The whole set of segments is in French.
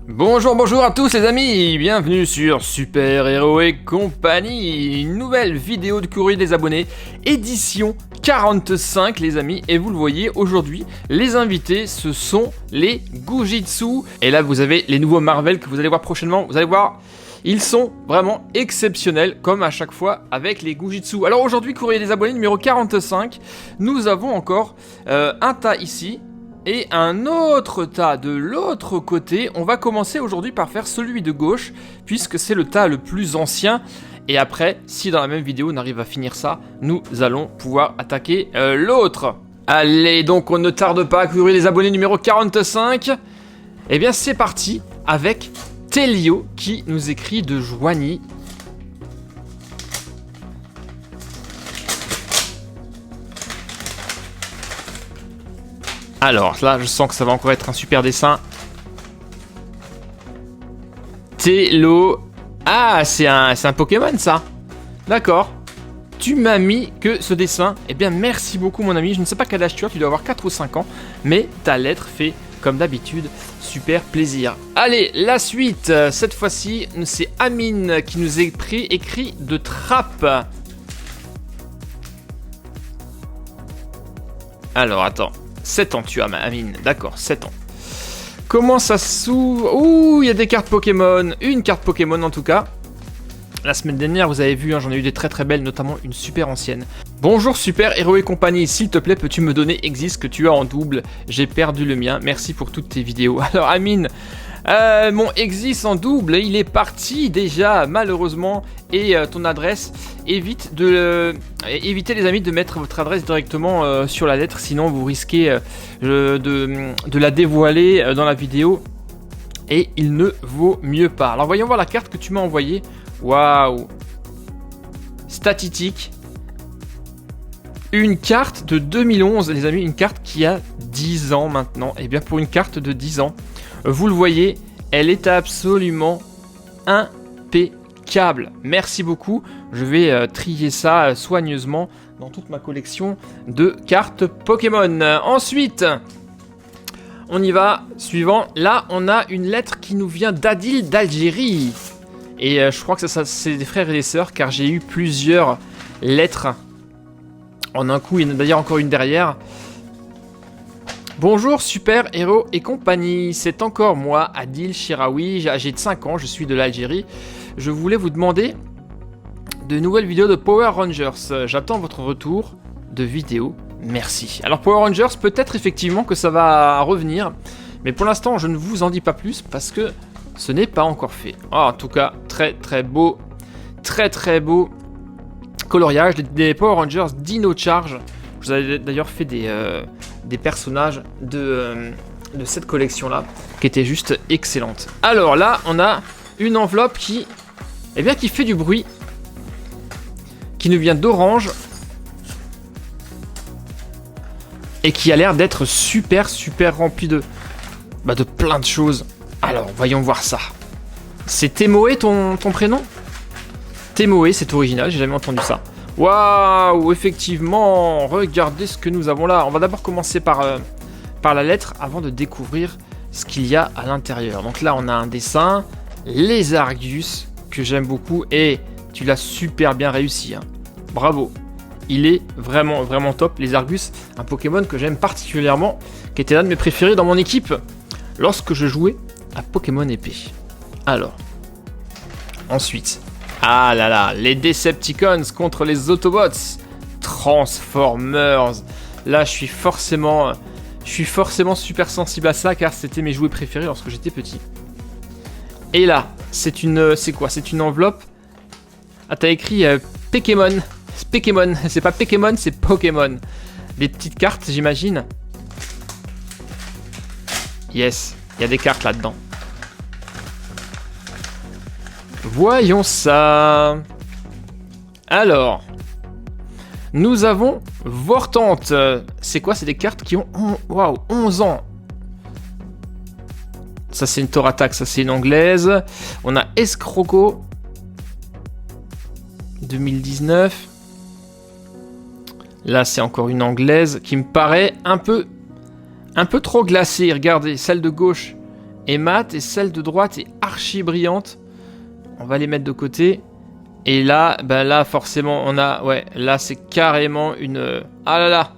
Bonjour à tous les amis, bienvenue sur Super Héros et compagnie, une nouvelle vidéo de courrier des abonnés, édition 45 les amis, et vous le voyez aujourd'hui, les invités ce sont les Goujitsu, et là vous avez les nouveaux Marvel que vous allez voir prochainement, vous allez voir, ils sont vraiment exceptionnels comme à chaque fois avec les Goujitsu. Alors aujourd'hui, courrier des abonnés numéro 45, nous avons encore un tas ici, et un autre tas de l'autre côté. On va commencer aujourd'hui par faire celui de gauche, puisque c'est le tas le plus ancien. Et après, si dans la même vidéo on arrive à finir ça, nous allons pouvoir attaquer l'autre. Allez, donc on ne tarde pas à couvrir les abonnés numéro 45. Et bien c'est parti avec Telio qui nous écrit de Joigny. Alors là, je sens que ça va encore être un super dessin. Tello. Ah, c'est un Pokémon ça. D'accord. Tu m'as mis que ce dessin. Eh bien, merci beaucoup mon ami. Je ne sais pas quel âge tu as, tu dois avoir 4 ou 5 ans. Mais ta lettre fait comme d'habitude super plaisir. Allez, la suite. Cette fois-ci, c'est Amine qui nous écrit de Trappe. Alors, attends. 7 ans tu as, Amine, d'accord, 7 ans. Comment ça s'ouvre? Ouh, il y a des cartes Pokémon, une carte Pokémon en tout cas. La semaine dernière, vous avez vu, hein, j'en ai eu des très très belles, notamment une super ancienne. Bonjour Super Héros et compagnie, s'il te plaît, peux-tu me donner Existe que tu as en double? J'ai perdu le mien, merci pour toutes tes vidéos. Alors Amine, mon Existe en double, il est parti déjà, malheureusement, et ton adresse, évitez les amis de mettre votre adresse directement sur la lettre, sinon vous risquez de la dévoiler dans la vidéo, et il ne vaut mieux pas. Alors voyons voir la carte que tu m'as envoyée. Waouh! Statistique. Une carte de 2011, les amis, une carte qui a 10 ans maintenant. Et bien pour une carte de 10 ans, vous le voyez, elle est absolument impeccable. Merci beaucoup. Je vais trier ça soigneusement dans toute ma collection de cartes Pokémon. Ensuite, on y va. Suivant. Là, on a une lettre qui nous vient d'Adil d'Algérie. Et je crois que ça c'est des frères et des sœurs, car j'ai eu plusieurs lettres en un coup. Il y en a d'ailleurs encore une derrière. Bonjour Super Héros et compagnie, c'est encore moi, Adil Chiraoui, j'ai 5 ans, je suis de l'Algérie. Je voulais vous demander de nouvelles vidéos de Power Rangers. J'attends votre retour de vidéo, merci. Alors Power Rangers, peut-être effectivement que ça va revenir, mais pour l'instant je ne vous en dis pas plus parce que ce n'est pas encore fait. Oh, en tout cas, très beau coloriage des Power Rangers Dino Charge. Je vous avais d'ailleurs fait des personnages de cette collection-là, qui étaient juste excellentes. Alors là, on a une enveloppe qui fait du bruit, qui nous vient d'Orange, et qui a l'air d'être super remplie de plein de choses. Alors, voyons voir ça. C'est Temoe ton prénom? Temoe, c'est original, j'ai jamais entendu ça. Waouh, effectivement, regardez ce que nous avons là. On va d'abord commencer par la lettre avant de découvrir ce qu'il y a à l'intérieur. Donc là, on a un dessin, les Argus, que j'aime beaucoup, et tu l'as super bien réussi. Hein. Bravo. Il est vraiment top, les Argus, un Pokémon que j'aime particulièrement, qui était l'un de mes préférés dans mon équipe lorsque je jouais à Pokémon épée. Alors, ensuite, ah là là, les Decepticons contre les Autobots, Transformers. Là, je suis forcément super sensible à ça car c'était mes jouets préférés lorsque j'étais petit. Et là, c'est quoi? C'est une enveloppe. Ah, t'as écrit Pokémon. Pokémon, c'est pas Pokémon, c'est Pokémon. Des petites cartes, j'imagine. Yes, il y a des cartes là-dedans. Voyons ça. Alors, nous avons Vortante. C'est quoi? C'est des cartes qui ont 11 ans. Ça, c'est une Toratax, ça, c'est une anglaise. On a Escroco 2019. Là, c'est encore une anglaise qui me paraît un peu trop glacée. Regardez, celle de gauche, est mate et celle de droite est archi brillante. On va les mettre de côté. Et là, ben là forcément on a... Ouais, là c'est carrément une... Ah là là.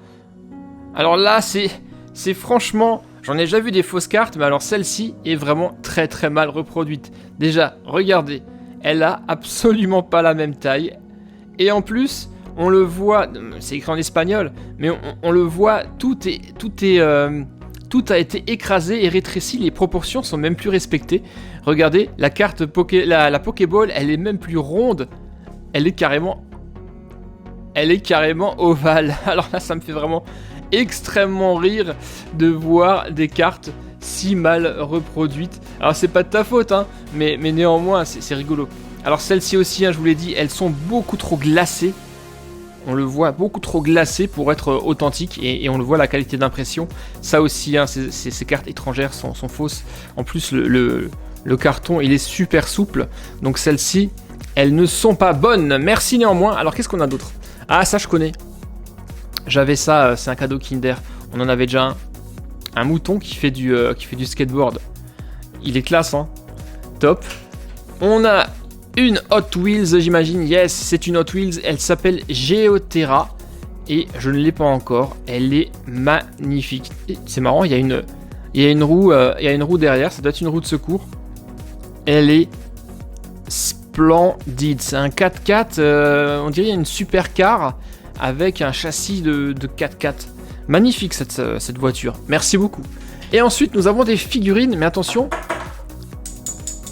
Alors là c'est franchement... J'en ai déjà vu des fausses cartes, mais alors celle-ci est vraiment très très mal reproduite. Déjà, regardez, elle a absolument pas la même taille. Et en plus, on le voit, c'est écrit en espagnol, mais on le voit, tout a été écrasé et rétréci, les proportions sont même plus respectées. Regardez, la carte la Pokéball, elle est même plus ronde, elle est carrément ovale. Alors là, ça me fait vraiment extrêmement rire de voir des cartes si mal reproduites. Alors c'est pas de ta faute, hein, mais néanmoins, c'est rigolo. Alors celles-ci aussi, hein, je vous l'ai dit, elles sont beaucoup trop glacées. On le voit beaucoup trop glacé pour être authentique et on le voit la qualité d'impression. Ça aussi, hein, ces cartes étrangères sont fausses. En plus, le carton, il est super souple. Donc celles-ci, elles ne sont pas bonnes. Merci néanmoins. Alors qu'est-ce qu'on a d'autre? Ah, ça je connais. J'avais ça, c'est un cadeau Kinder. On en avait déjà un. Un mouton qui fait du skateboard. Il est classe, hein. Top. On a une Hot Wheels, j'imagine. Yes, c'est une Hot Wheels. Elle s'appelle Geoterra. Et je ne l'ai pas encore. Elle est magnifique. C'est marrant, il y a une roue derrière. Ça doit être une roue de secours. Elle est splendide. C'est un 4x4. On dirait une supercar avec un châssis de 4x4. Magnifique cette voiture. Merci beaucoup. Et ensuite, nous avons des figurines. Mais attention,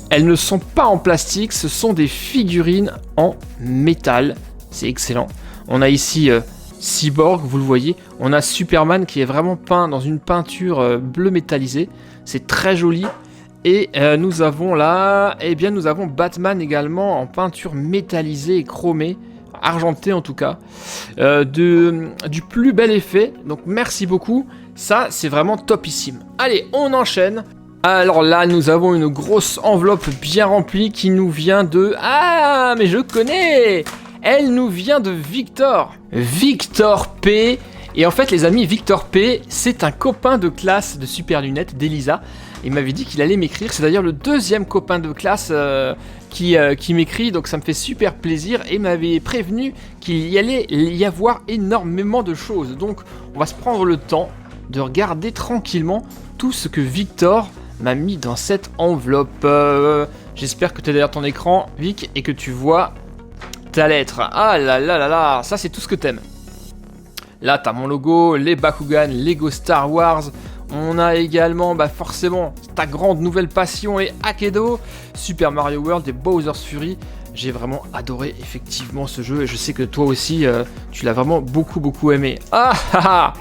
elles ne sont pas en plastique. Ce sont des figurines en métal. C'est excellent. On a ici Cyborg, vous le voyez. On a Superman qui est vraiment peint dans une peinture bleu métallisée. C'est très joli. Et nous avons là, nous avons Batman également en peinture métallisée et chromée. Argenté en tout cas, du plus bel effet, donc merci beaucoup, ça c'est vraiment topissime. Allez, on enchaîne. Alors là, nous avons une grosse enveloppe bien remplie qui nous vient de... Ah, mais je connais! Elle nous vient de Victor P. Et en fait les amis, Victor P, c'est un copain de classe de Super Lunette d'Elisa. Il m'avait dit qu'il allait m'écrire, c'est d'ailleurs le deuxième copain de classe qui m'écrit, donc ça me fait super plaisir, et m'avait prévenu qu'il y allait y avoir énormément de choses. Donc on va se prendre le temps de regarder tranquillement tout ce que Victor m'a mis dans cette enveloppe. J'espère que tu es derrière ton écran, Vic, et que tu vois ta lettre. Ah là là là là, ça c'est tout ce que t'aimes. Là t'as mon logo, les Bakugan, Lego Star Wars. On a également, forcément, ta grande nouvelle passion et Akedo, Super Mario World et Bowser's Fury. J'ai vraiment adoré effectivement ce jeu et je sais que toi aussi, tu l'as vraiment beaucoup aimé. Ah ah ah,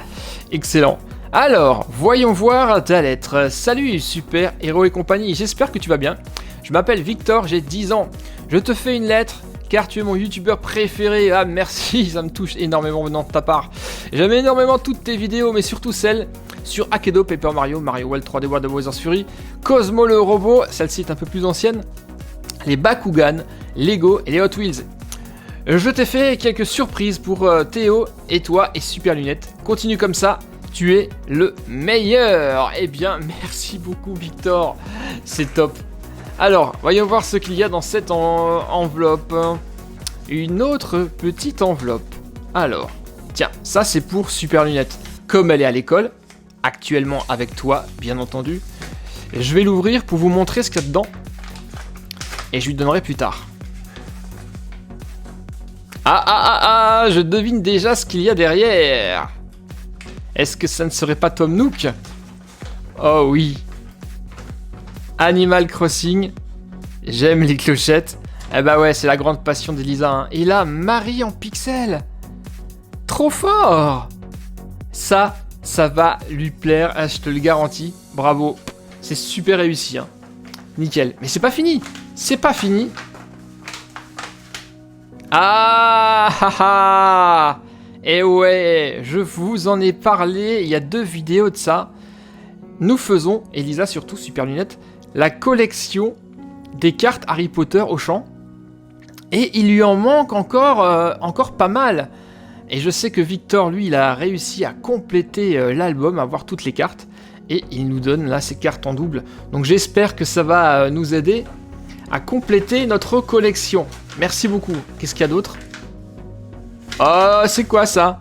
excellent. Alors, voyons voir ta lettre. Salut Super Héros et compagnie, j'espère que tu vas bien. Je m'appelle Victor, j'ai 10 ans. Je te fais une lettre car tu es mon youtubeur préféré. Ah merci, ça me touche énormément venant de ta part. J'aime énormément toutes tes vidéos, mais surtout celles sur Akedo, Paper Mario, Mario World 3D World of Bowser's Fury, Cosmo le robot, celle-ci est un peu plus ancienne, les Bakugan, Lego et les Hot Wheels. Je t'ai fait quelques surprises pour Théo et toi et Super Lunette. Continue comme ça, tu es le meilleur. Eh bien, merci beaucoup Victor, c'est top. Alors, voyons voir ce qu'il y a dans cette enveloppe. Une autre petite enveloppe. Alors, tiens, ça c'est pour Super Lunette. Comme elle est à l'école, actuellement avec toi, bien entendu, je vais l'ouvrir pour vous montrer ce qu'il y a dedans. Et je lui donnerai plus tard. Ah, je devine déjà ce qu'il y a derrière. Est-ce que ça ne serait pas Tom Nook? Oh oui. Animal Crossing. J'aime les clochettes. Eh bah ouais, c'est la grande passion d'Elisa. Hein. Et là, Marie en pixels. Trop fort. Ça va lui plaire, je te le garantis. Bravo. C'est super réussi. Hein. Nickel. Mais c'est pas fini. C'est pas fini. Ah. Et ouais, je vous en ai parlé. Il y a 2 vidéos de ça. Nous faisons, Elisa surtout, Super Lunette, la collection des cartes Harry Potter au champ. Et il lui en manque encore pas mal. Et je sais que Victor, lui, il a réussi à compléter l'album, à avoir toutes les cartes. Et il nous donne là ces cartes en double. Donc j'espère que ça va nous aider à compléter notre collection. Merci beaucoup. Qu'est-ce qu'il y a d'autre? Oh, c'est quoi ça?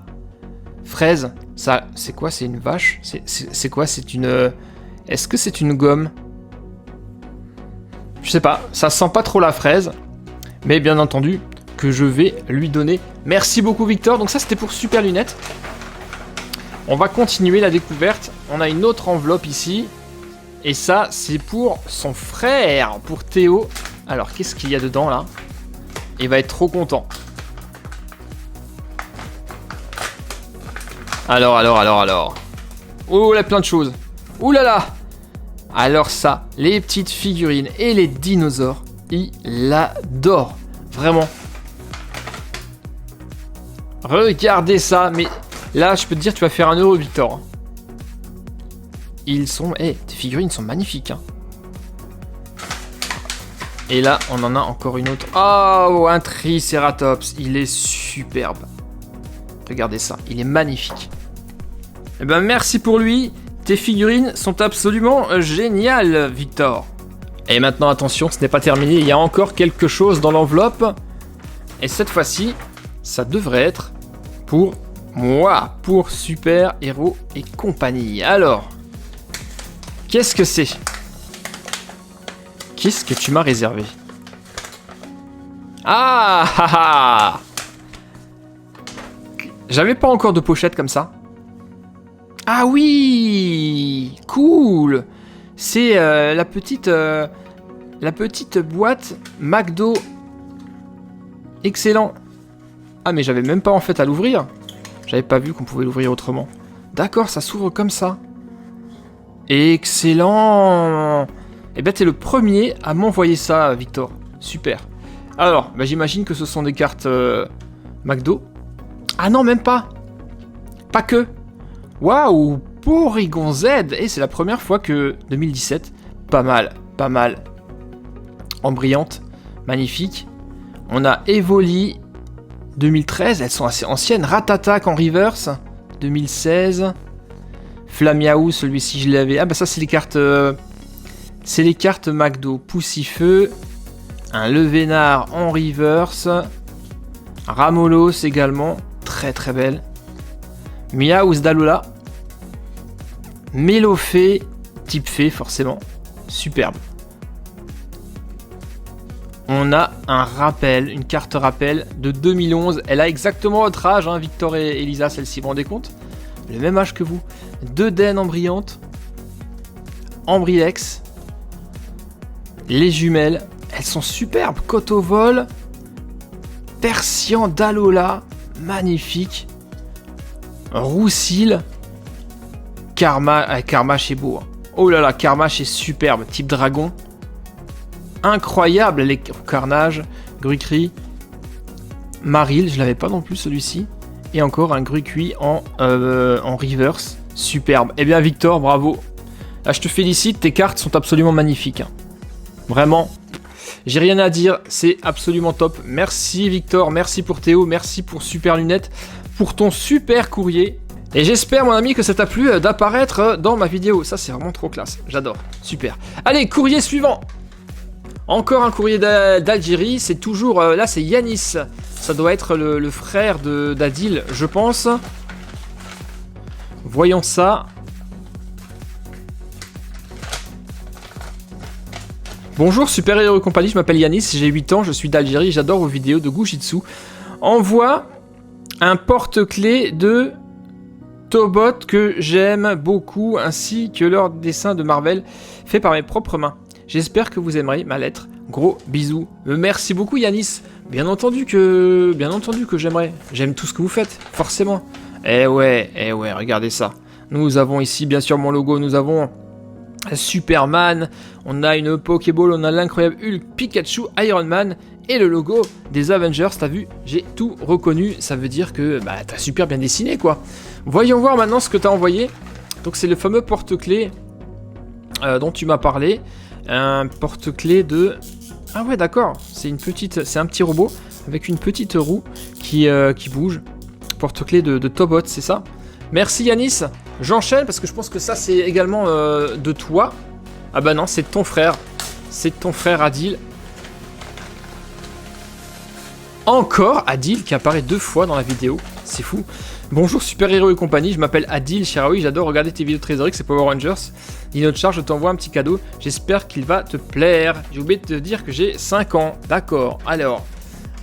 Fraise. Ça, c'est quoi? C'est une vache? C'est quoi? C'est une... Est-ce que c'est une gomme? Je sais pas. Ça sent pas trop la fraise. Mais bien entendu que je vais lui donner. Merci beaucoup Victor. Donc ça c'était pour Super Lunettes. On va continuer la découverte. On a une autre enveloppe ici. Et ça, c'est pour son frère, pour Théo. Alors, qu'est-ce qu'il y a dedans, là? Il va être trop content. Alors. Oh, là, plein de choses. Ouh là là. Alors ça, les petites figurines et les dinosaures, il l'adore. Vraiment. Regardez ça, mais... Là, je peux te dire, tu vas faire 1 euro, Victor. Ils sont... tes figurines sont magnifiques. Hein. Et là, on en a encore une autre. Oh, un Triceratops. Il est superbe. Regardez ça. Il est magnifique. Eh ben, merci pour lui. Tes figurines sont absolument géniales, Victor. Et maintenant, attention, ce n'est pas terminé. Il y a encore quelque chose dans l'enveloppe. Et cette fois-ci, ça devrait être pour... moi, pour Super Héros et compagnie. Alors, qu'est-ce que c'est? Qu'est-ce que tu m'as réservé? Ah. J'avais pas encore de pochette comme ça. Ah oui, cool. C'est la petite boîte McDo. Excellent. Ah mais j'avais même pas en fait à l'ouvrir. J'avais pas vu qu'on pouvait l'ouvrir autrement. D'accord, ça s'ouvre comme ça. Excellent. Eh ben, t'es le premier à m'envoyer ça, Victor. Super. Alors, bah, j'imagine que ce sont des cartes McDo. Ah non, même pas. Pas que. Waouh, Porygon Z. Et c'est la première fois que 2017. Pas mal. En brillante. Magnifique. On a Evoli 2013, elles sont assez anciennes. Ratatak en reverse, 2016. Flamiaou, celui-ci je l'avais. Ah bah ça c'est les cartes... c'est les cartes McDo. Poussifeu. Un Levénard en reverse. Ramolos également. Très très belle. Miaous Dalola. Mélofée. Type fée forcément. Superbe. On a un rappel, une carte rappel de 2011. Elle a exactement votre âge, hein, Victor et Elisa, celle-ci, vous vous rendez compte? Le même âge que vous. 2 Den en brillante. Ambrilex. Les jumelles. Elles sont superbes. Cotovol. Persian Dalola. Magnifique. Roussil. Karma. Karmash est beau. Hein. Oh là là, Karmash est superbe. Type dragon. Incroyable les carnages. Grucri. Maril, je l'avais pas non plus celui-ci. Et encore un Grucui en reverse. Superbe. Eh bien Victor, bravo. Là je te félicite, tes cartes sont absolument magnifiques. Hein. Vraiment. J'ai rien à dire, c'est absolument top. Merci Victor, merci pour Théo, merci pour Super Lunettes, pour ton super courrier. Et j'espère mon ami que ça t'a plu d'apparaître dans ma vidéo. Ça c'est vraiment trop classe, j'adore. Super. Allez, courrier suivant. Encore un courrier d'Algérie, c'est toujours... là, c'est Yanis. Ça doit être le frère d'Adil, je pense. Voyons ça. Bonjour, Super Héros Compagnie, je m'appelle Yanis, j'ai 8 ans, je suis d'Algérie, j'adore vos vidéos de Gujitsu. Envoie un porte-clés de Tobot que j'aime beaucoup, ainsi que leur dessin de Marvel fait par mes propres mains. J'espère que vous aimerez ma lettre. Gros bisous. Merci beaucoup Yanis. Bien entendu que j'aimerais. J'aime tout ce que vous faites, forcément. Eh ouais, regardez ça. Nous avons ici bien sûr mon logo, nous avons Superman, on a une Pokéball, on a l'incroyable Hulk, Pikachu, Iron Man et le logo des Avengers. T'as vu, j'ai tout reconnu. Ça veut dire que bah, t'as super bien dessiné quoi. Voyons voir maintenant ce que t'as envoyé. Donc c'est le fameux porte-clés dont tu m'as parlé. Un porte-clés de... Ah ouais d'accord, c'est un petit robot avec une petite roue qui bouge. Porte-clés de Tobot, c'est ça? Merci Yanis. J'enchaîne parce que je pense que ça c'est également de toi. Ah bah non, c'est de ton frère. C'est de ton frère Adil. Encore Adil qui apparaît 2 fois dans la vidéo. C'est fou. Bonjour super héros et compagnie, je m'appelle Adil Shiraoui, j'adore regarder tes vidéos Trésorique, c'est Power Rangers. Il notre charge, je t'envoie un petit cadeau, j'espère qu'il va te plaire. J'ai oublié de te dire que j'ai 5 ans. D'accord, alors,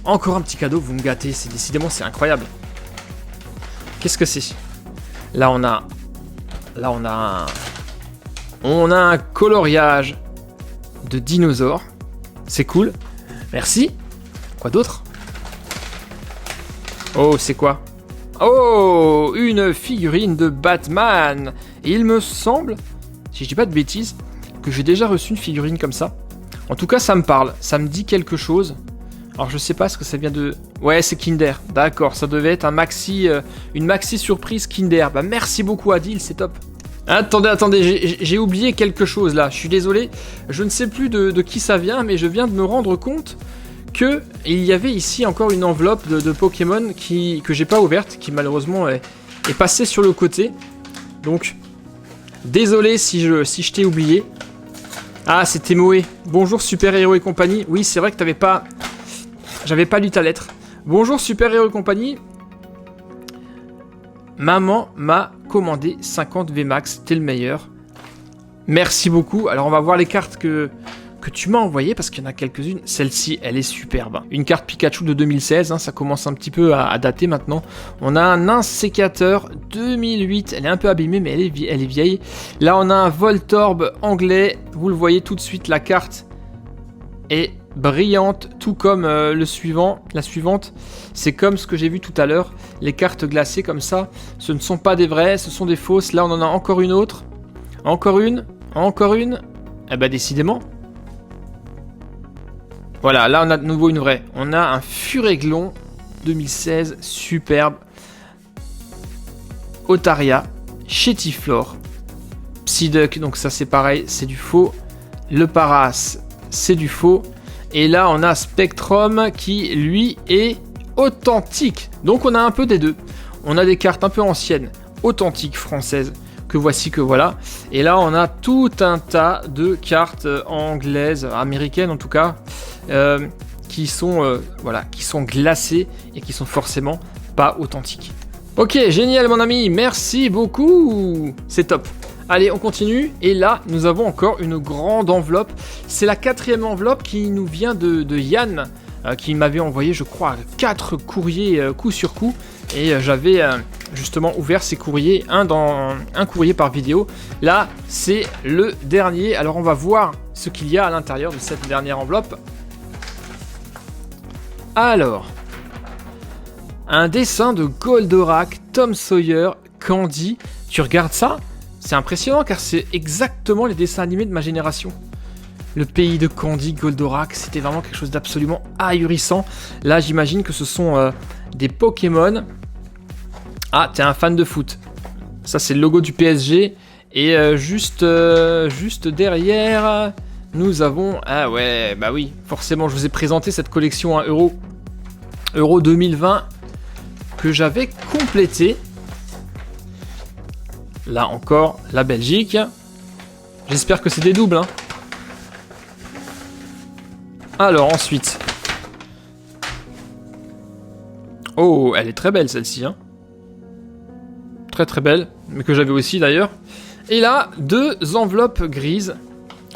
encore un petit cadeau, vous me gâtez, décidément c'est incroyable. Qu'est-ce que c'est? Là on a un coloriage de dinosaures. C'est cool. Merci. Quoi d'autre? Oh, c'est quoi? Oh, une figurine de Batman. Et il me semble, si je dis pas de bêtises, que j'ai déjà reçu une figurine comme ça. En tout cas, ça me parle. Ça me dit quelque chose. Alors, je sais pas ce que ça vient de... Ouais, c'est Kinder. D'accord, ça devait être une maxi surprise Kinder. Bah, merci beaucoup, Adil, c'est top. Attendez, j'ai oublié quelque chose là. Je suis désolé. Je ne sais plus de qui ça vient, mais je viens de me rendre compte que il y avait ici encore une enveloppe de Pokémon que j'ai pas ouverte, qui malheureusement est passée sur le côté. Donc, désolé si je t'ai oublié. Ah, c'était Moé. Bonjour Super Héros et compagnie. Oui, c'est vrai que j'avais pas lu ta lettre. Bonjour Super Héros et compagnie. Maman m'a commandé 50 VMAX, t'es le meilleur. Merci beaucoup. Alors on va voir les cartes que tu m'as envoyées parce qu'il y en a quelques-unes. Celle-ci, elle est superbe. Une carte Pikachu de 2016, hein, ça commence un petit peu à dater maintenant. On a un insécateur 2008, elle est un peu abîmée mais elle est vieille. Là on a un Voltorb anglais, vous le voyez tout de suite, la carte est brillante, tout comme la suivante. C'est comme ce que j'ai vu tout à l'heure, les cartes glacées comme ça, ce ne sont pas des vraies, ce sont des fausses. Là on en a encore une autre, encore une, eh ben décidément. Voilà, là on a de nouveau une vraie. On a un Furéglon 2016, superbe. Otaria, Chétiflore, Psyduck, donc ça c'est pareil, c'est du faux. Le Paras, c'est du faux. Et là on a Spectrum qui lui est authentique. Donc on a un peu des deux. On a des cartes un peu anciennes, authentiques françaises, que voici, que voilà. Et là on a tout un tas de cartes anglaises, américaines en tout cas, qui sont glacées et qui sont forcément pas authentiques. Ok, génial mon ami, merci beaucoup. C'est top. Allez, on continue. Et là, nous avons encore une grande enveloppe. C'est la 4e enveloppe qui nous vient de Yann, qui m'avait envoyé, je crois, 4 courriers coup sur coup. Et j'avais justement ouvert ces courriers, un courrier par vidéo. Là, c'est le dernier. Alors, on va voir ce qu'il y a à l'intérieur de cette dernière enveloppe. Alors, un dessin de Goldorak, Tom Sawyer, Candy. Tu regardes ça? C'est impressionnant car c'est exactement les dessins animés de ma génération. Le pays de Candy, Goldorak, c'était vraiment quelque chose d'absolument ahurissant. Là, j'imagine que ce sont des Pokémon. Ah, t'es un fan de foot. Ça, c'est le logo du PSG. Et juste derrière, nous avons... Ah ouais, bah oui, forcément, je vous ai présenté cette collection à Euro 2020 que j'avais complétée. Là encore, la Belgique. J'espère que c'est des doubles. Hein. Alors, ensuite. Oh, elle est très belle celle-ci. Hein. Très très belle. Mais que j'avais aussi d'ailleurs. Et là, 2 enveloppes grises.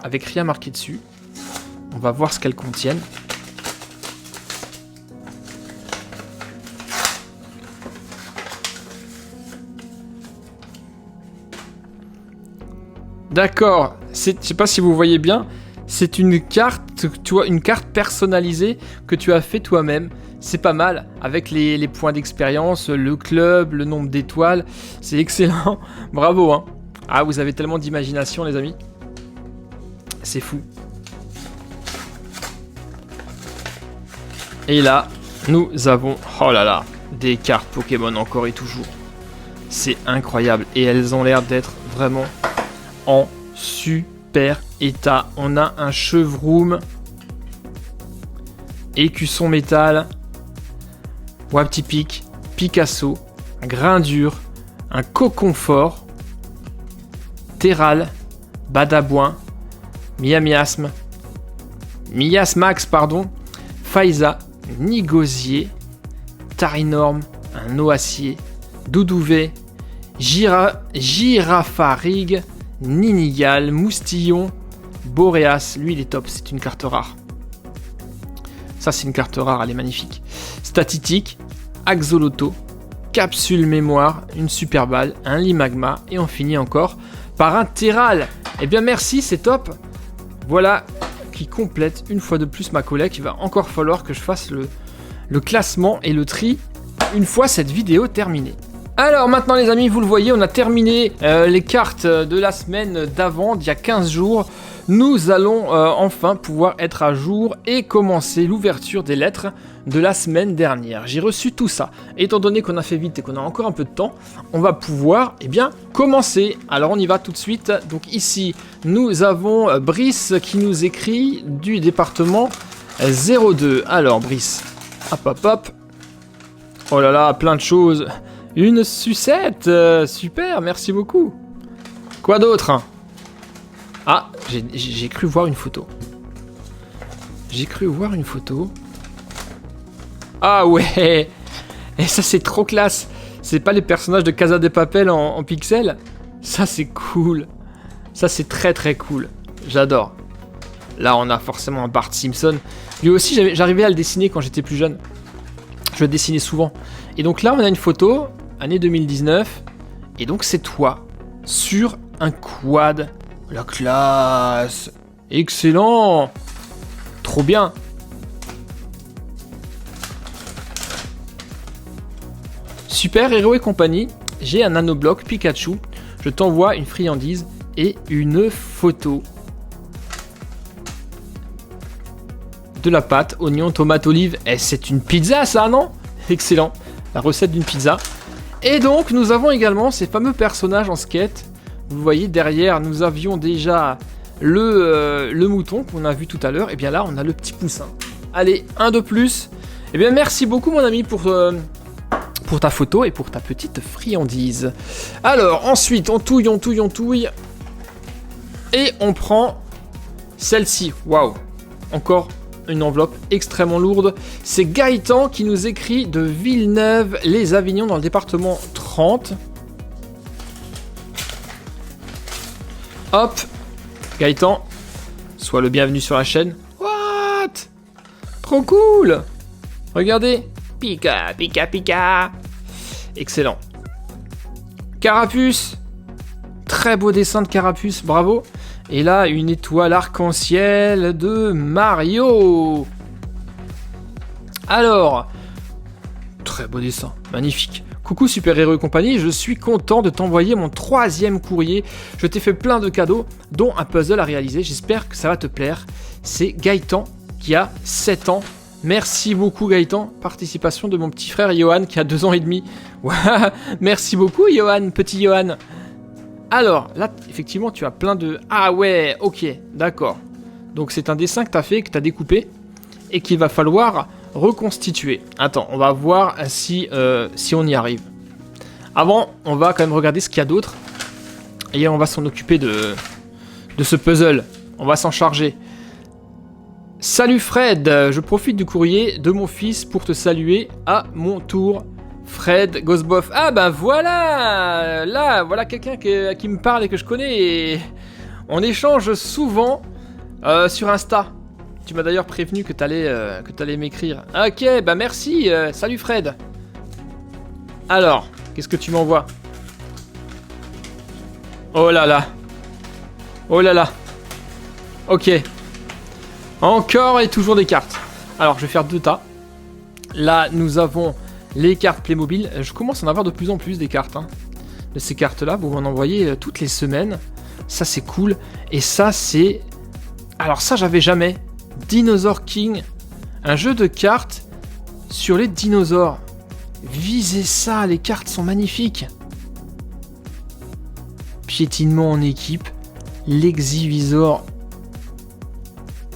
Avec rien marqué dessus. On va voir ce qu'elles contiennent. D'accord, je sais pas si vous voyez bien, c'est une carte, tu vois, une carte personnalisée que tu as fait toi-même. C'est pas mal, avec les points d'expérience, le club, le nombre d'étoiles, c'est excellent. Bravo, hein. Ah, vous avez tellement d'imagination, les amis. C'est fou. Et là, nous avons, oh là là, des cartes Pokémon encore et toujours. C'est incroyable, et elles ont l'air d'être vraiment... en super état. On a un Chevroom, Écusson métal, Waptipic, Picasso, Grindure, un Coconfort, Terral, Badabouin, Miasmax, Faiza, Nigosier, Tarinorm, un Noacier, Doudouvet, Girafarig, Ninigal, Moustillon, Boreas. Lui, il est top, c'est une carte rare. Ça, c'est une carte rare, elle est magnifique. Statitique, Axoloto, Capsule Mémoire, une Super Balle, un Limagma, et on finit encore par un Terral. Eh bien, merci, c'est top. Voilà qui complète une fois de plus ma collecte. Il va encore falloir que je fasse le classement et le tri une fois cette vidéo terminée. Alors maintenant les amis, vous le voyez, on a terminé les cartes de la semaine d'avant, d'il y a 15 jours. Nous allons enfin pouvoir être à jour et commencer l'ouverture des lettres de la semaine dernière. J'ai reçu tout ça. Étant donné qu'on a fait vite et qu'on a encore un peu de temps, on va pouvoir commencer. Alors on y va tout de suite. Donc ici, nous avons Brice qui nous écrit du département 02. Alors Brice, hop. Oh là là, plein de choses. Une sucette, super, merci beaucoup. Quoi d'autre? Ah, j'ai cru voir une photo. Ah ouais. Et ça c'est trop classe. C'est pas les personnages de Casa de Papel en pixels. Ça c'est cool. Ça c'est très très cool. J'adore. Là on a forcément un Bart Simpson. Lui aussi j'arrivais à le dessiner quand j'étais plus jeune. Je le dessinais souvent. Et donc là on a une photo, année 2019. Et donc c'est toi sur un quad. La classe. Excellent. Trop bien. Super Héros et compagnie, j'ai un nanobloc Pikachu, je t'envoie une friandise et une photo. De la pâte, oignon, tomate, olive, c'est une pizza ça, non? Excellent, la recette d'une pizza. Et donc nous avons également ces fameux personnages en skate. Vous voyez derrière nous avions déjà le mouton qu'on a vu tout à l'heure, et bien là on a le petit poussin. Allez, un de plus. Et bien merci beaucoup mon ami pour ta photo et pour ta petite friandise. Alors, ensuite, on touille. Et on prend celle-ci. Waouh. Encore une enveloppe extrêmement lourde. C'est Gaëtan qui nous écrit de Villeneuve-les-Avignon dans le département 30. Hop. Gaëtan, sois le bienvenu sur la chaîne. What? Trop cool. Regardez. Pika. Excellent. Carapuce. Très beau dessin de Carapuce, bravo. Et là, une étoile arc-en-ciel de Mario. Alors, très beau dessin, magnifique. Coucou Super Héros et compagnie, je suis content de t'envoyer mon 3e courrier. Je t'ai fait plein de cadeaux, dont un puzzle à réaliser. J'espère que ça va te plaire. C'est Gaëtan qui a 7 ans. Merci beaucoup Gaëtan, participation de mon petit frère Johan qui a 2 ans et demi. Merci beaucoup Johan, petit Johan. Alors, là, effectivement, tu as plein de... Ah ouais, ok, d'accord. Donc c'est un dessin que tu as fait, que tu as découpé, et qu'il va falloir reconstituer. Attends, on va voir si on y arrive. Avant, on va quand même regarder ce qu'il y a d'autre, et on va s'en occuper de ce puzzle. On va s'en charger. Salut Fred, je profite du courrier de mon fils pour te saluer à mon tour. Fred Ghostboff. Ah ben voilà. Là, voilà quelqu'un qui me parle et que je connais. Et on échange souvent sur Insta. Tu m'as d'ailleurs prévenu que t'allais m'écrire. Ok, bah merci. Salut Fred. Alors, qu'est-ce que tu m'envoies? Oh là là. Oh là là. Ok. Encore et toujours des cartes. Alors, je vais faire 2 tas. Là, nous avons les cartes Playmobil. Je commence à en avoir de plus en plus des cartes. De ces cartes-là, vous m'en envoyez toutes les semaines. Ça, c'est cool. Et ça, c'est... Alors ça, j'avais jamais. Dinosaur King. Un jeu de cartes sur les dinosaures. Visez ça, les cartes sont magnifiques. Piétinement en équipe. L'Exivisor.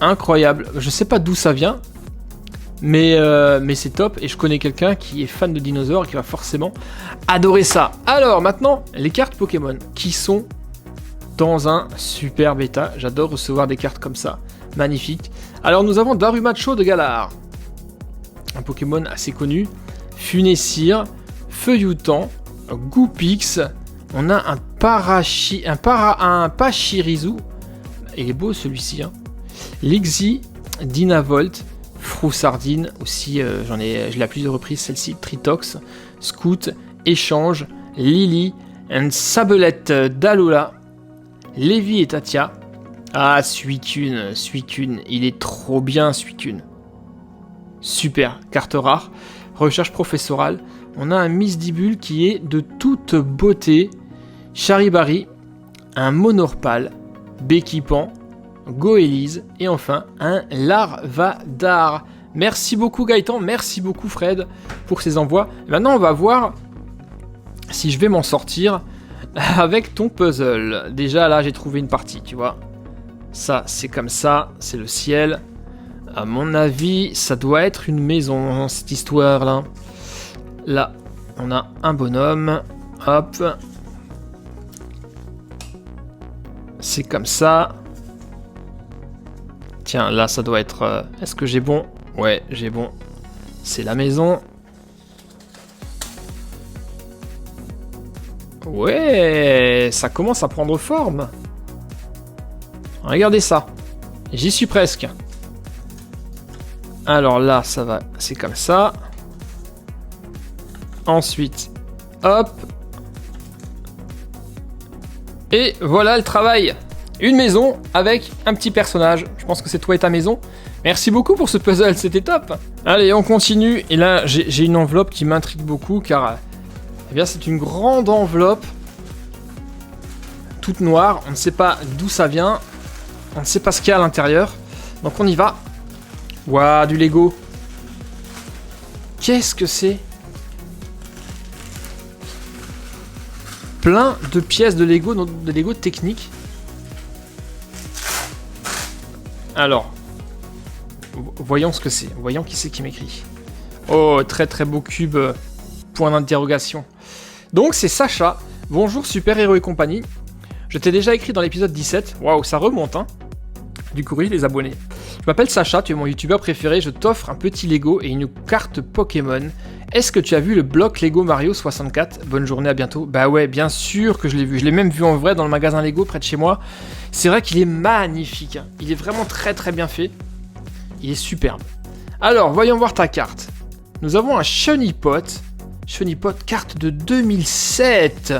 Incroyable. Je sais pas d'où ça vient. Mais c'est top et je connais quelqu'un qui est fan de dinosaures et qui va forcément adorer ça. Alors maintenant, les cartes Pokémon qui sont dans un super bêta. J'adore recevoir des cartes comme ça. Magnifique. Alors nous avons Darumacho de Galar. Un Pokémon assez connu. Funessir, Feuilloutan, Goupix. On a un Pachirisu. Il est beau celui-ci. Hein. Lixi, Dynavolt, Froussardine aussi. Je l'ai à plusieurs reprises celle-ci. Tritox, Scout, Échange, Lily, un Sabelette d'Alola, Lévi et Tatia. Ah, Suicune, il est trop bien Suicune. Super, carte rare. Recherche professorale. On a un Misdibule qui est de toute beauté. Charibari, un Monorpal, Béquipan, Goélise et enfin un Larvadar. Merci beaucoup Gaëtan, merci beaucoup Fred pour ces envois. Et maintenant on va voir si je vais m'en sortir avec ton puzzle. Déjà là j'ai trouvé une partie, tu vois. Ça c'est comme ça, c'est le ciel. À mon avis ça doit être une maison cette histoire là. Là on a un bonhomme, hop. C'est comme ça. Tiens, là, ça doit être... Est-ce que j'ai bon? Ouais, j'ai bon. C'est la maison. Ouais, ça commence à prendre forme. Regardez ça. J'y suis presque. Alors là, ça va... C'est comme ça. Ensuite, hop. Et voilà le travail. Une maison avec un petit personnage. Je pense que c'est toi et ta maison. Merci beaucoup pour ce puzzle, c'était top. Allez, on continue. Et là, j'ai une enveloppe qui m'intrigue beaucoup car eh bien, c'est une grande enveloppe toute noire. On ne sait pas d'où ça vient. On ne sait pas ce qu'il y a à l'intérieur. Donc on y va. Waouh, du Lego. Qu'est-ce que c'est? Plein de pièces de Lego techniques. Alors, voyons ce que c'est. Voyons qui c'est qui m'écrit. Oh, très très beau cube. Point d'interrogation. Donc c'est Sacha. Bonjour Super Héros et compagnie. Je t'ai déjà écrit dans l'épisode 17. Waouh, ça remonte, hein. Du courrier des abonnés. Je m'appelle Sacha, tu es mon youtubeur préféré. Je t'offre un petit Lego et une carte Pokémon. Est-ce que tu as vu le bloc Lego Mario 64? Bonne journée, à bientôt. Bah ouais, bien sûr que je l'ai vu. Je l'ai même vu en vrai dans le magasin Lego près de chez moi. C'est vrai qu'il est magnifique. Il est vraiment très très bien fait. Il est superbe. Alors, voyons voir ta carte. Nous avons un Chunipot. Chunipot, carte de 2007.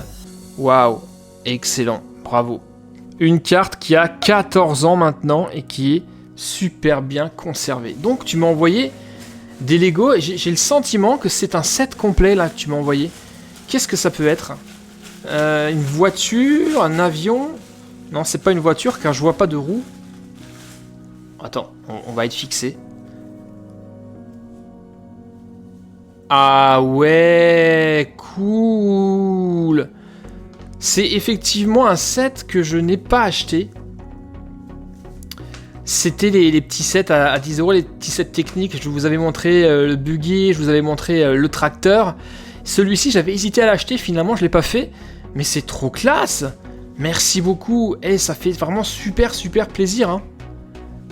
Waouh, excellent. Bravo. Une carte qui a 14 ans maintenant et qui est super bien conservée. Donc, tu m'as envoyé des Lego, et j'ai le sentiment que c'est un set complet là que tu m'as envoyé. Qu'est-ce que ça peut être? Une voiture, un avion? Non, c'est pas une voiture car je vois pas de roue. Attends, on va être fixé. Ah ouais, cool. C'est effectivement un set que je n'ai pas acheté. C'était les petits sets à 10 €, les petits sets techniques. Je vous avais montré le buggy, je vous avais montré le tracteur. Celui-ci, j'avais hésité à l'acheter, finalement, je ne l'ai pas fait. Mais c'est trop classe. Merci beaucoup. Et ça fait vraiment super, super plaisir. Hein.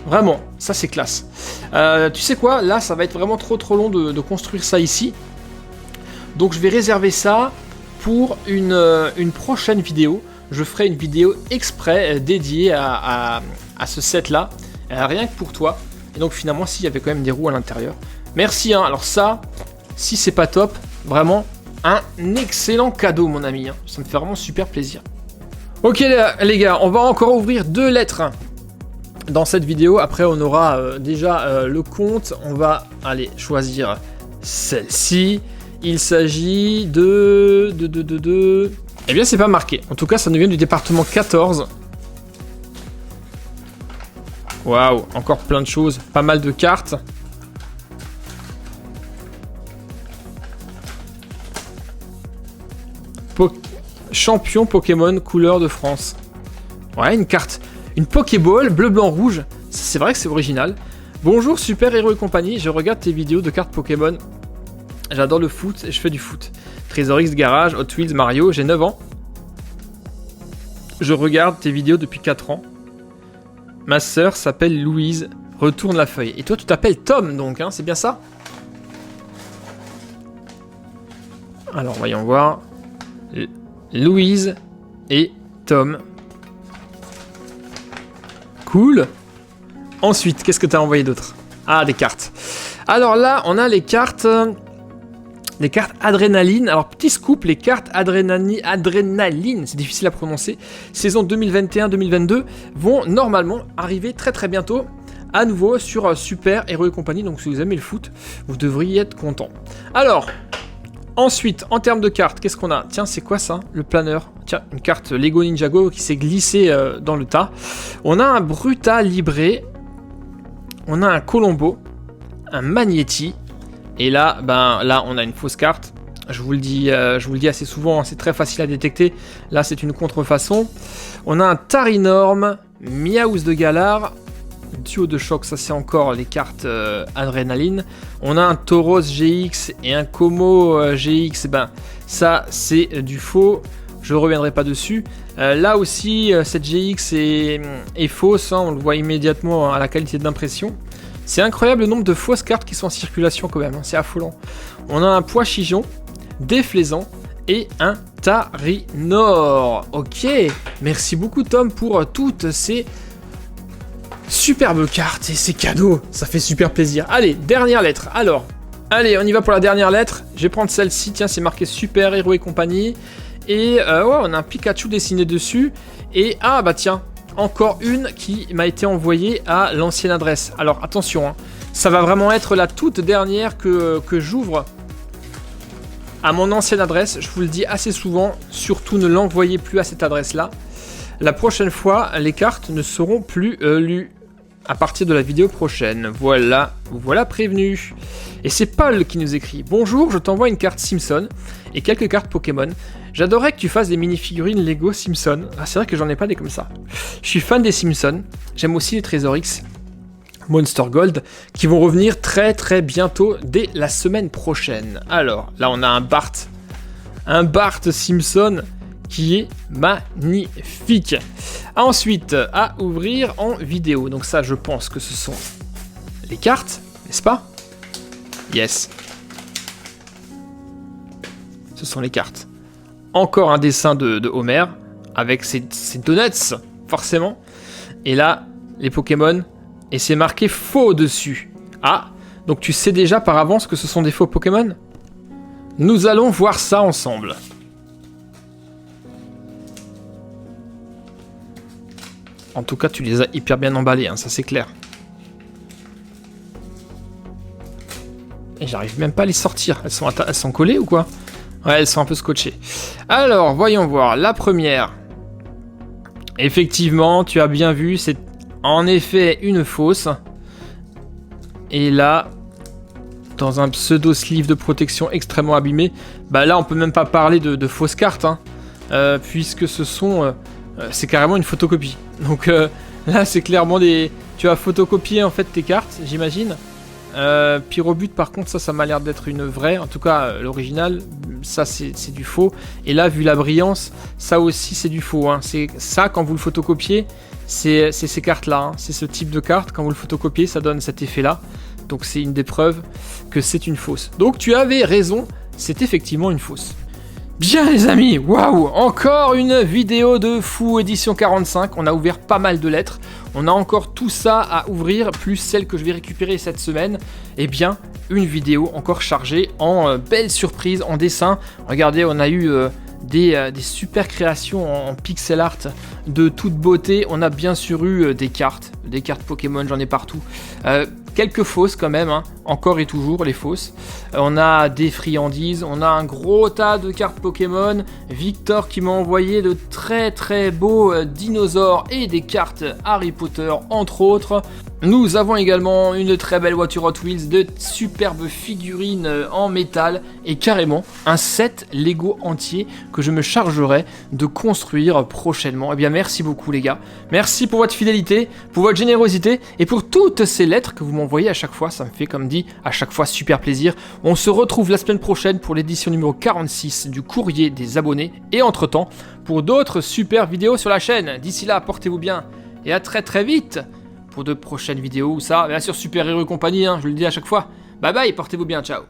Vraiment, ça c'est classe. Tu sais quoi? Là, ça va être vraiment trop long de construire ça ici. Donc, je vais réserver ça pour une prochaine vidéo. Je ferai une vidéo exprès dédiée à ce set-là. Rien que pour toi. Et donc, finalement, s'il y avait quand même des roues à l'intérieur. Merci, hein. Alors ça, si c'est pas top, vraiment un excellent cadeau, mon ami. Hein. Ça me fait vraiment super plaisir. Ok, les gars, on va encore ouvrir 2 lettres dans cette vidéo. Après, on aura déjà le compte. On va aller choisir celle-ci. Il s'agit de... Eh bien, c'est pas marqué. En tout cas, ça nous vient du département 14. Waouh, encore plein de choses. Pas mal de cartes. Champion Pokémon couleur de France. Ouais, une carte. Une Pokéball bleu, blanc, rouge. C'est vrai que c'est original. Bonjour Super Héros et compagnie, je regarde tes vidéos de cartes Pokémon. J'adore le foot et je fais du foot. Trésor X Garage, Hot Wheels, Mario, j'ai 9 ans. Je regarde tes vidéos depuis 4 ans. Ma sœur s'appelle Louise, retourne la feuille. Et toi tu t'appelles Tom donc, hein, c'est bien ça? Alors voyons voir. Louise et Tom. Cool. Ensuite, qu'est-ce que tu as envoyé d'autre? Ah, des cartes. Alors là, on a les cartes adrénaline. Alors, petit scoop, les cartes adrénaline, c'est difficile à prononcer. Saison 2021-2022 vont normalement arriver très très bientôt à nouveau sur Super Héros et compagnie. Donc, si vous aimez le foot, vous devriez être content. Alors, ensuite, en termes de cartes, qu'est-ce qu'on a? Tiens, c'est quoi ça? Le planeur. Tiens, une carte Lego Ninjago qui s'est glissée dans le tas. On a un Bruta Libre. On a un Colombo, un Magnéti, et là, là, on a une fausse carte. Je vous le dis assez souvent, hein, c'est très facile à détecter. Là, c'est une contrefaçon. On a un Tarinorm, Miaouz de Galar, Duo de choc, ça c'est encore les cartes adrénaline. On a un Tauros GX et un Como GX, ça c'est du faux. Je reviendrai pas dessus. Là aussi, cette GX est fausse, hein, on le voit immédiatement à la qualité d'impression. C'est incroyable le nombre de fausses cartes qui sont en circulation quand même, hein, c'est affolant. On a un Poichijon, Déflaisant et un Tarinor. Ok, merci beaucoup Tom pour toutes ces superbes cartes et ces cadeaux, ça fait super plaisir. Allez, dernière lettre, alors. Allez, on y va pour la dernière lettre. Je vais prendre celle-ci, tiens, c'est marqué Super Héros et compagnie. Et ouais, on a un Pikachu dessiné dessus. Et ah bah tiens, encore une qui m'a été envoyée à l'ancienne adresse. Alors attention, hein, ça va vraiment être la toute dernière que j'ouvre à mon ancienne adresse. Je vous le dis assez souvent, surtout ne l'envoyez plus à cette adresse-là. La prochaine fois, les cartes ne seront plus lues à partir de la vidéo prochaine. Voilà, voilà prévenu. Et c'est Paul qui nous écrit: bonjour, je t'envoie une carte Simpson et quelques cartes Pokémon. J'adorerais que tu fasses des mini-figurines Lego Simpson. Ah, c'est vrai que j'en ai pas des comme ça. Je suis fan des Simpsons. J'aime aussi les Trésor X, Monster Gold, qui vont revenir très très bientôt, dès la semaine prochaine. Alors, là on a un Bart Simpson qui est magnifique. Ensuite, à ouvrir en vidéo. Donc ça, je pense que ce sont les cartes, n'est-ce pas? Yes. Ce sont les cartes. Encore un dessin de Homer, avec ses donuts, forcément. Et là, les Pokémon, et c'est marqué faux dessus. Ah, donc tu sais déjà par avance que ce sont des faux Pokémon? Nous allons voir ça ensemble. En tout cas, tu les as hyper bien emballés, hein, ça c'est clair. Et j'arrive même pas à les sortir. Elles sont collées ou quoi? Ouais, elles sont un peu scotchées. Alors, voyons voir. La première. Effectivement, tu as bien vu, c'est en effet une fausse. Et là, dans un pseudo-sleeve de protection extrêmement abîmé, bah là, on peut même pas parler de fausses cartes, hein, puisque ce sont... c'est carrément une photocopie. Donc là, c'est clairement des... Tu as photocopié en fait tes cartes, j'imagine. Pyrobut, par contre, ça m'a l'air d'être une vraie. En tout cas, l'original, ça c'est du faux. Et là, vu la brillance, ça aussi c'est du faux, hein. C'est ça, quand vous le photocopiez, c'est ces cartes-là, hein. C'est ce type de carte, quand vous le photocopiez, ça donne cet effet-là. Donc c'est une des preuves que c'est une fausse. Donc tu avais raison, c'est effectivement une fausse. Bien les amis, waouh, encore une vidéo de fou édition 45, on a ouvert pas mal de lettres, on a encore tout ça à ouvrir, plus celle que je vais récupérer cette semaine. Eh bien, une vidéo encore chargée en belles surprises, en dessin. Regardez, on a eu des super créations en pixel art de toute beauté. On a bien sûr eu des cartes Pokémon, j'en ai partout. Quelques fausses quand même, hein. Encore et toujours les fausses. On a des friandises, on a un gros tas de cartes Pokémon. Victor qui m'a envoyé de très très beaux dinosaures et des cartes Harry Potter entre autres. Nous avons également une très belle voiture Hot Wheels, de superbes figurines en métal et carrément un set Lego entier que je me chargerai de construire prochainement. Eh bien merci beaucoup les gars, merci pour votre fidélité, pour votre générosité et pour toutes ces lettres que vous m'envoyez m'envoyez à chaque fois, ça me fait comme dit à chaque fois super plaisir. On se retrouve la semaine prochaine pour l'édition numéro 46 du courrier des abonnés et entre-temps pour d'autres super vidéos sur la chaîne. D'ici là, portez-vous bien et à très très vite pour de prochaines vidéos, ça, bien sûr Super Héros et compagnie, hein, je le dis à chaque fois. Bye bye, portez-vous bien, ciao.